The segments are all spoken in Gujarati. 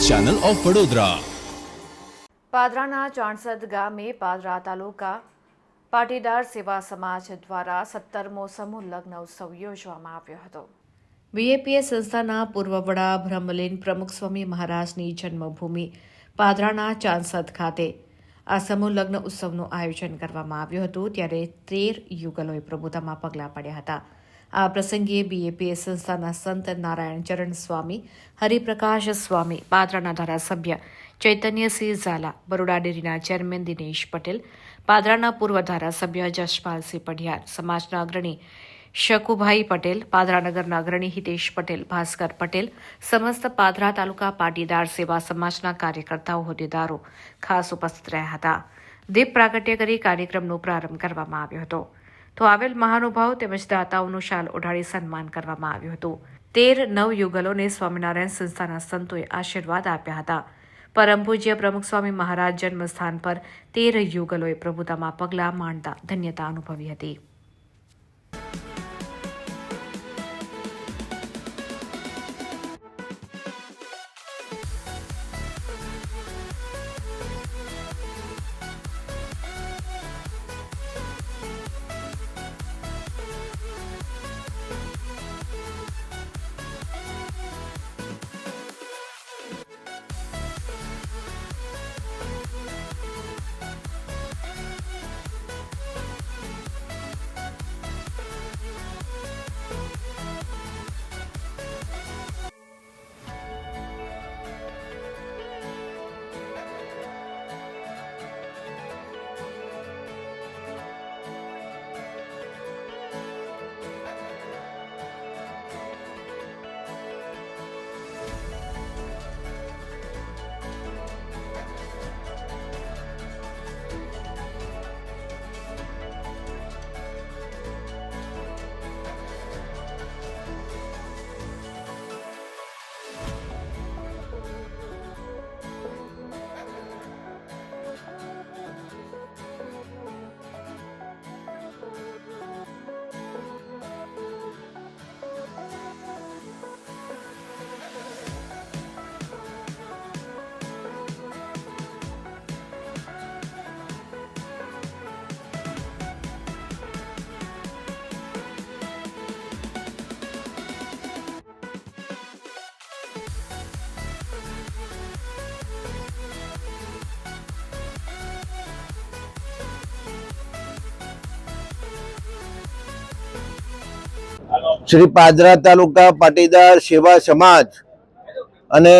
Channel of Vadodara. પાદરાના ચાણસદ ગામે પાદરા તાલુકા પાટીદાર સેવા સમાજ દ્વારા 17મો સમૂહ લગ્ન ઉત્સવ યોજવામાં આવ્યો હતો। બીએપીએસ સંસ્થાના પૂર્વ વડા બ્રહ્મલીન પ્રમુખ સ્વામી મહારાજની જન્મભૂમિ પાદરાના ચાણસદ ખાતે આ સમૂહ લગ્ન ઉત્સવનું આયોજન કરવામાં આવ્યું હતું, ત્યારે 13 યુગલોએ પ્રભુતામાં પગલાં પડ્યા હતા। આ પ્રસંગે બીએપીએસ સંસ્થાના સંત નારાયણ ચરણ સ્વામી, હરિપ્રકાશ સ્વામી, પાદરાના ધારાસભ્ય ચૈતન્યસિંહ ઝાલા, બરોડા ડેરીના ચેરમેન દિનેશ પટેલ, પાદરાના પૂર્વ ધારાસભ્ય જશપાલસિંહ પઢિયાર, સમાજના અગ્રણી શકુભાઈ પટેલ, પાદરા નગરના અગ્રણી હિતેશ પટેલ, ભાસ્કર પટેલ, સમસ્ત પાદરા તાલુકા પાટીદાર સેવા સમાજના કાર્યકર્તાઓ, હોદ્દેદારો ખાસ ઉપસ્થિત રહ્યા હતા। દીપ પ્રાગટ્ય કરી કાર્યક્રમનો પ્રારંભ કરવામાં આવ્યો હતો, તો આવેલ મહાનુભાવ તેમજ દાતાઓનું શાલ ઓઢાડી સન્માન કરવામાં આવ્યું હતું। 13 નવયુગલોને સ્વામિનારાયણ સંસ્થાના સંતોએ આશીર્વાદ આપ્યા હતા। પરમ પૂજ્ય પ્રમુખ સ્વામી મહારાજ જન્મસ્થાન પર 13 યુગલોએ પ્રભુતામાં પગલાં માંડતા ધન્યતા અનુભવી હતી। श्री पादरा तालुका पाटीदार सेवा समाज અને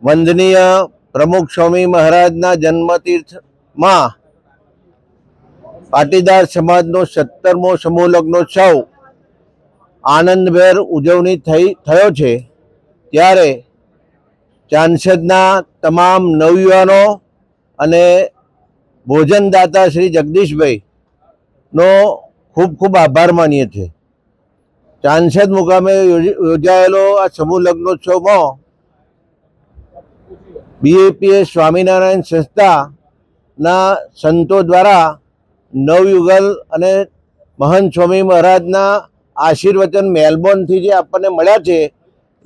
વંદનીય પ્રમુખ સ્વામી મહારાજના જન્મતીર્થમાં પાટીદાર સમાજનો 17મો સમૂહ લગ્નોત્સવ આનંદભેર ઉજવણી થયો છે। ત્યારે ચાણસદના તમામ નવયુવાનો અને ભોજનદાતા શ્રી જગદીશભાઈનો ખૂબ ખૂબ આભાર માનીએ છીએ। ચાણસદ મુકામે યોજાયેલો આ સમૂહ લગ્નોત્સવમાં બીએપીએસ સ્વામિનારાયણ સંસ્થાના સંતો દ્વારા નવયુગલ અને મહંત સ્વામી મહારાજના આશીર્વચન મેલબોર્નથી જે આપણને મળ્યા છે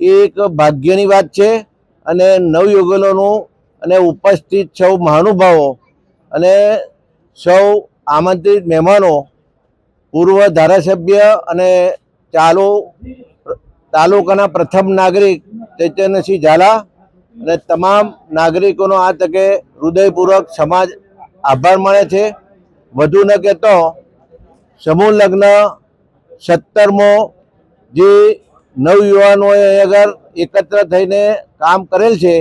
એ એક ભાગ્યની વાત છે। અને નવયુગલોનું અને ઉપસ્થિત સૌ મહાનુભાવો અને સૌ આમંત્રિત મહેમાનો, પૂર્વ ધારાસભ્ય અને તાલુકાના પ્રથમ નાગરિક ચૈતન્યસિંહ ઝાલા અને તમામ નાગરિકોનો આ તકે હૃદયપૂર્વક સમાજ આભાર માને છે। વધુ ન કહેતો સમૂહ લગ્ન 17મો જે નવયુવાનોએ આગળ એકત્ર થઈને કામ કરેલ છે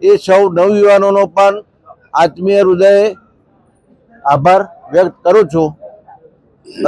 એ સૌ નવયુવાનોનો પણ આત્મીય હૃદય આભાર વ્યક્ત કરું છું।